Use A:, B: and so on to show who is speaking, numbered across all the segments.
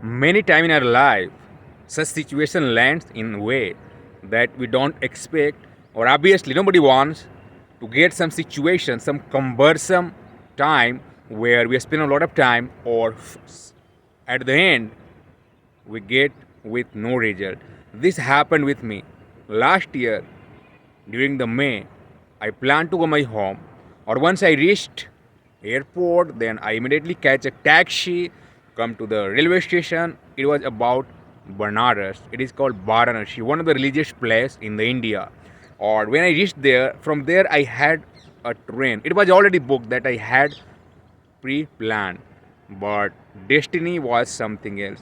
A: Many time in our life, such situation lands in a way that we don't expect, or obviously nobody wants to get some situation, some cumbersome time where we spend a lot of time, or at the end we get with no result. This happened with me last year during the May. I planned to go my home, or once I reached airport, then I immediately catch a taxi, come to the railway station. It was about Banaras. It is called Varanasi, one of the religious place in the India. Or when I reached there, from there I had a train. It was already booked that I had pre-planned, but destiny was something else.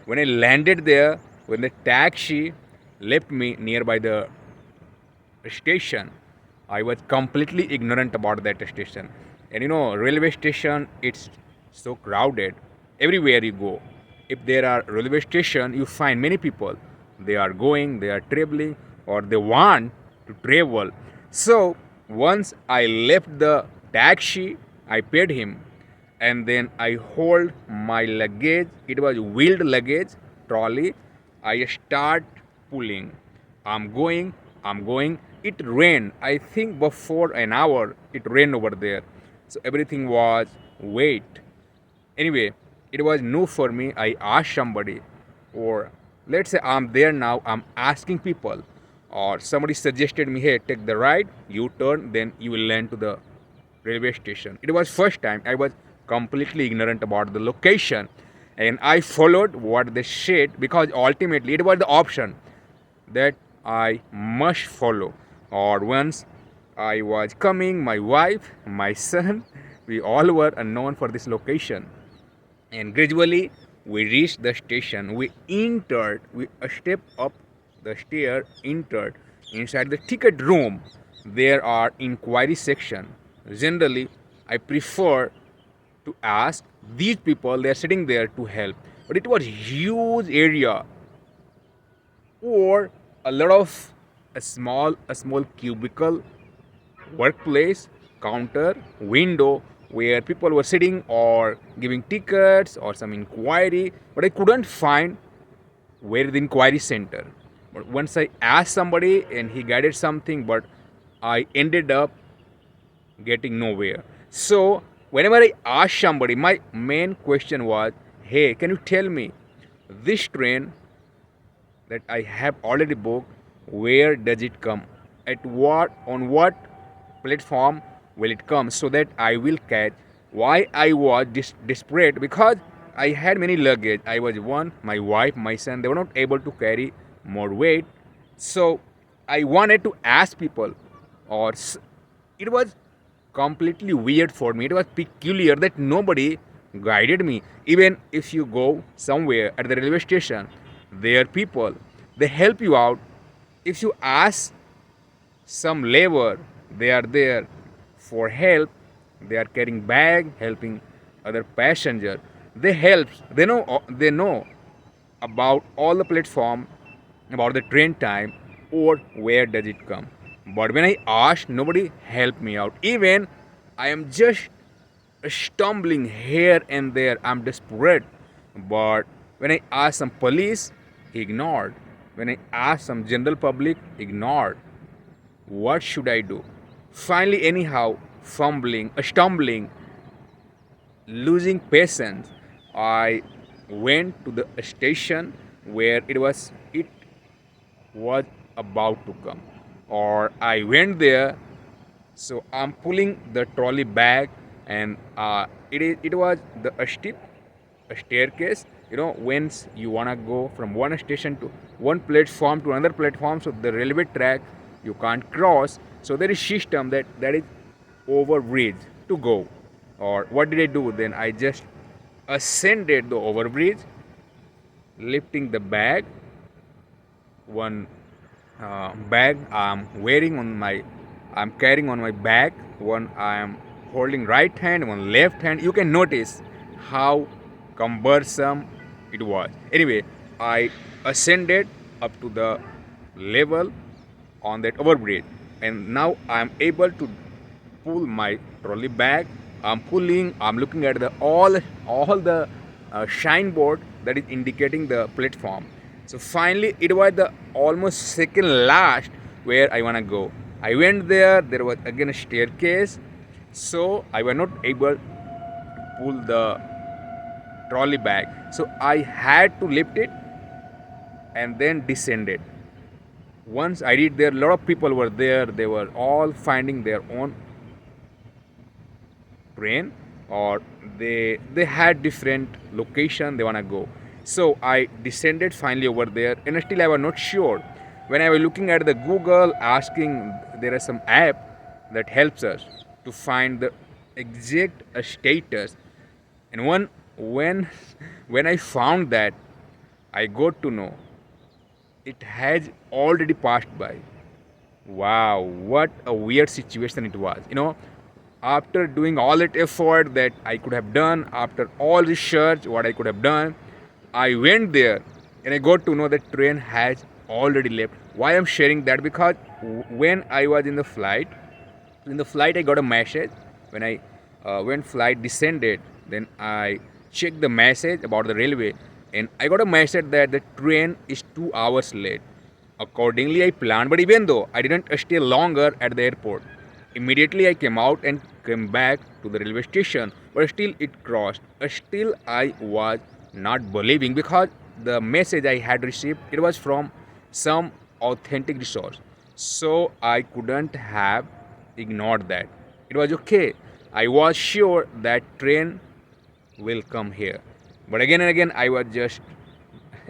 A: When I landed there, when the taxi left me nearby the station, I was completely ignorant about that station. And railway station, it's so crowded. Everywhere you go, if there are railway station, you find many people. They are going, they are traveling, or they want to travel. So once I left the taxi, I paid him, and then I hold my luggage. It was wheeled luggage trolley. I start pulling. I'm going, I'm going. It rained. I think before an hour it rained over there. So everything was wet. Anyway, it was new for me. I asked somebody, or let's say I'm there now, I'm asking people, or somebody suggested me, hey, take the right, you turn, then you will land to the railway station. It was first time. I was completely ignorant about the location, and I followed what they said because ultimately it was the option that I must follow. Or once I was coming, my wife, my son, we all were unknown for this location. And gradually we reached the station. We entered, we stepped up the stair, entered inside the ticket room. There are inquiry section. Generally, I prefer to ask these people, they're sitting there to help. But it was huge area, or a lot of a small cubicle, workplace, counter, window where people were sitting or giving tickets or some inquiry, but I couldn't find where the inquiry center. But once I asked somebody and he guided something, but I ended up getting nowhere. So whenever I asked somebody, my main question was, hey, can you tell me this train that I have already booked, where does it come? At what, on what platform will it come, so that I will catch? Why I was desperate, because I had many luggage. I was one, my wife, my son, they were not able to carry more weight. So I wanted to ask people, or it was completely weird for me. It was peculiar that nobody guided me. Even if you go somewhere at the railway station, there are people, they help you out. If you ask some labor, they are there for help. They are carrying bag, helping other passenger. They help. They know about all the platform, about the train time, or where does it come. But when I asked, nobody helped me out. Even I am just stumbling here and there. I'm desperate. But when I asked some police, he ignored. When I asked some general public, ignored. What should I do? Finally, anyhow, fumbling, stumbling, losing patience, I went to the station where it was about to come. Or I went there, so I'm pulling the trolley bag, and it was the a steep a staircase. Once you wanna go from one station to one platform to another platform, so the railway track you can't cross. So there is system that is overbridge to go. Or what did I do? Then I just ascended the overbridge, lifting the bag, one bag I'm carrying on my back, one I am holding right hand, one left hand. You can notice how cumbersome it was. Anyway, I ascended up to the level on that overbridge, and now I'm able to pull my trolley bag. I'm pulling, I'm looking at the all the shine board. that is indicating the platform. So finally, it was the almost second last where I wanna go. I went there. There was again a staircase, so I was not able to pull the trolley back. So I had to lift it and then descended. Once I reached there, a lot of people were there. They were all finding their own train, or they had different location they wanna go. So I descended finally over there, and still I was not sure. When I was looking at the Google, asking, there is some app that helps us to find the exact status, and when when I found that, I got to know it has already passed by. Wow, what a weird situation it was. After doing all that effort that I could have done, after all research, what I could have done, I went there and I got to know that train has already left. Why I'm sharing that? Because when I was in the flight I got a message. When flight descended, then I checked the message about the railway, and I got a message that the train is 2 hours late. Accordingly, I planned, but even though I didn't stay longer at the airport, immediately I came out and came back to the railway station. But still, it crossed. Still, I was not believing, because the message I had received, it was from some authentic resource. So I couldn't have ignored that. It was okay. I was sure that train will come here. But again and again, I was just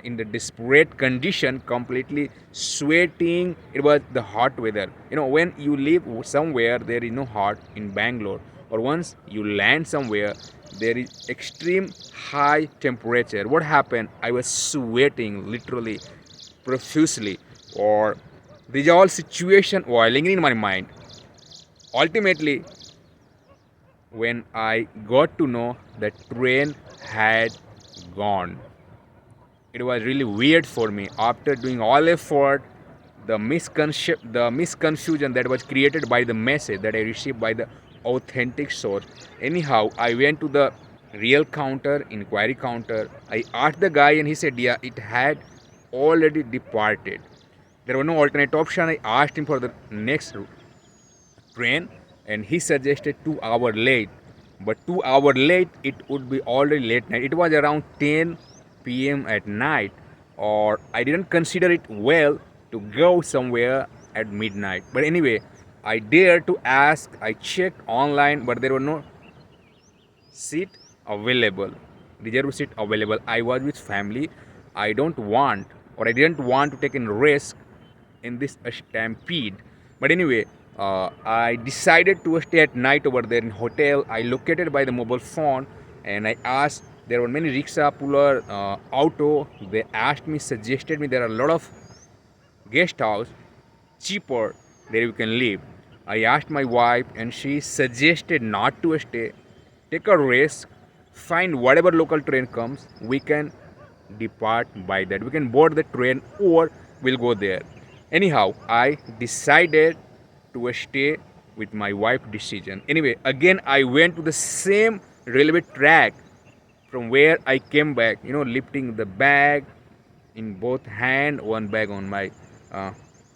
A: in the desperate condition, completely sweating. It was the hot weather. When you live somewhere, there is no hot in Bangalore, or once you land somewhere, there is extreme high temperature. What happened? I was sweating literally profusely, or these all situation boiling in my mind. Ultimately, when I got to know that train had gone, it was really weird for me. After doing all effort, the misconfusion that was created by the message that I received by the authentic source. Anyhow, I went to the real counter, inquiry counter. I asked the guy, and he said, yeah, it had already departed. There was no alternate option. I asked him for the next train, and he suggested 2 hour late. But 2 hour late, it would be already late night. It was around 10 p.m. at night, or I didn't consider it well to go somewhere at midnight. But anyway, I dared to ask. I checked online, but there were no seat available, reserved seat available. I was with family. I didn't want to take a risk in this stampede. But anyway, I decided to stay at night over there in hotel. I located by the mobile phone, and I asked. There were many rickshaw puller, auto. They asked me, suggested me, there are a lot of guest house cheaper there you can live. I asked my wife, and she suggested not to stay, take a risk, find whatever local train comes. We can depart by that. We can board the train, or we'll go there. Anyhow, I decided to stay with my wife's decision. Anyway, again I went to the same railway track from where I came back, lifting the bag in both hand, one bag on my uh,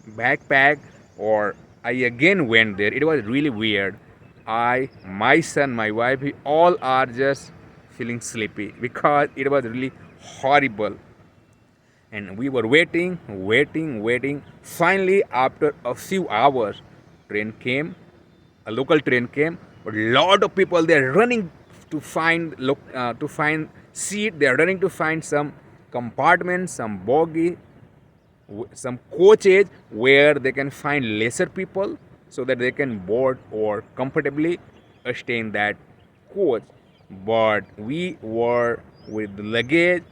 A: backpack, or I again went there. It was really weird. My son, my wife, we all are just feeling sleepy because it was really horrible. And we were waiting. Finally, after a few hours, train came, a local train came. A lot of people, they're running to find seat. They're running to find some compartments, some bogie, some coaches where they can find lesser people, so that they can board or comfortably stay in that coach. But we were with the luggage,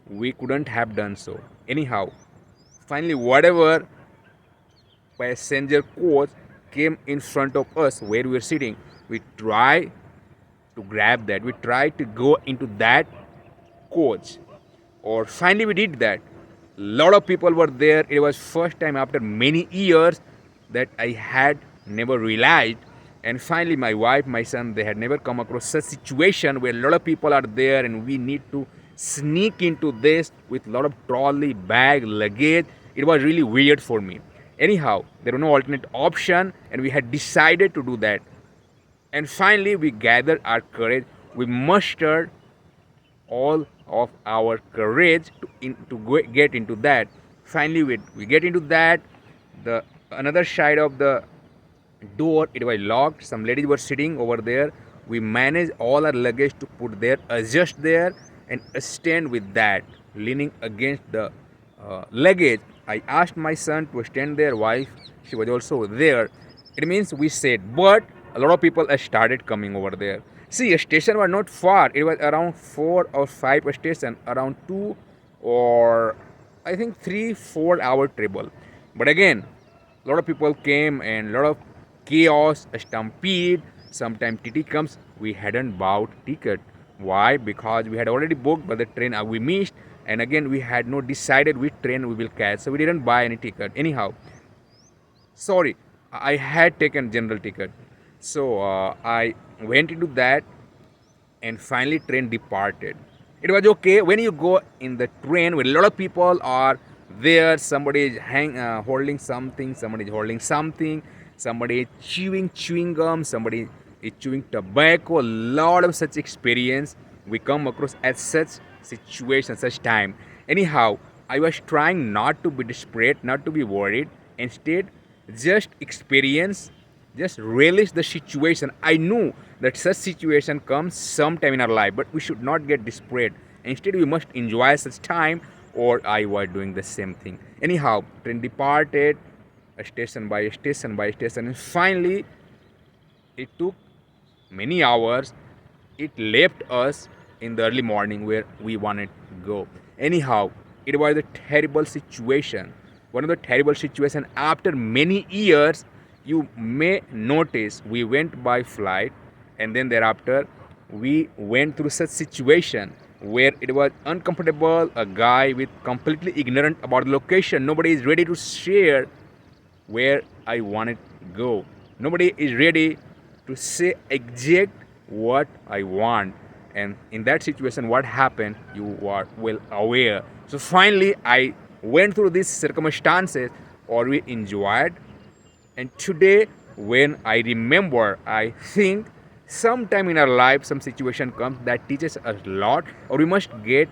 A: we couldn't have done so. Anyhow, finally, whatever passenger coach came in front of us where we were sitting, we tried to grab that. We tried to go into that coach, or finally we did that. Lot of people were there. It was first time after many years that I had never realized. And finally, my wife, my son, they had never come across such situation where a lot of people are there, and we need to sneak into this with a lot of trolley, bag, luggage. It was really weird for me. Anyhow, there was no alternate option, and we had decided to do that. And finally, we gathered our courage. We mustered all of our courage to get into that. Finally, we get into that. The another side of the door, it was locked. Some ladies were sitting over there. We managed all our luggage to put there, adjust there, and stand with that, leaning against the luggage. I asked my son to stand there. Wife, she was also there. It means we said, but a lot of people started coming over there. See, a station was not far. It was around 4 or 5 stations, around 2 or I think 3 4 hour travel. But again, a lot of people came and a lot of chaos, a stampede. Sometimes TT comes, we hadn't bought ticket. Why? Because we had already booked, but the train we missed, and again we had not decided which train we will catch, so we didn't buy any ticket. Anyhow, sorry, I had taken general ticket, so I went into that, and finally train departed. It was okay when you go in the train where a lot of people are there. Somebody is holding something, somebody is holding something, somebody is chewing gum, somebody is chewing tobacco. A lot of such experience we come across at such situation, such time. Anyhow, I was trying not to be desperate, not to be worried. Instead, just experience, just relish the situation. I knew that such situation comes sometime in our life, but we should not get desperate. Instead, we must enjoy such time, or I was doing the same thing. Anyhow, train departed, station by station by station, and finally it took many hours. It left us in the early morning where we wanted to go. Anyhow, it was a terrible situation. One of the terrible situation. After many years, you may notice we went by flight, and then thereafter we went through such situation where it was uncomfortable. A guy with completely ignorant about the location. Nobody is ready to share where I wanted to go. Nobody is ready to say exact what I want. And in that situation, what happened, you are well aware. So finally, I went through these circumstances, or we enjoyed. And today, when I remember, I think sometime in our life, some situation comes that teaches us a lot, or we must get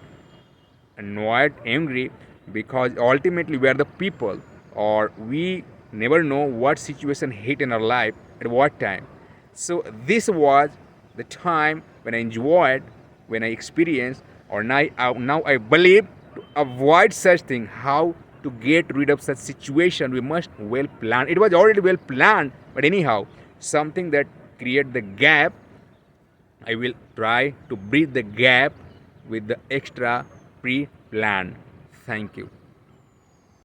A: annoyed, angry, because ultimately we are the people, or we never know what situation hit in our life at what time. So this was the time when I enjoyed, when I experienced, or now I believe to avoid such thing, how to get rid of such situation, we must well plan. It was already well planned, but anyhow, something that create the gap, I will try to bridge the gap with the extra pre-plan. Thank you.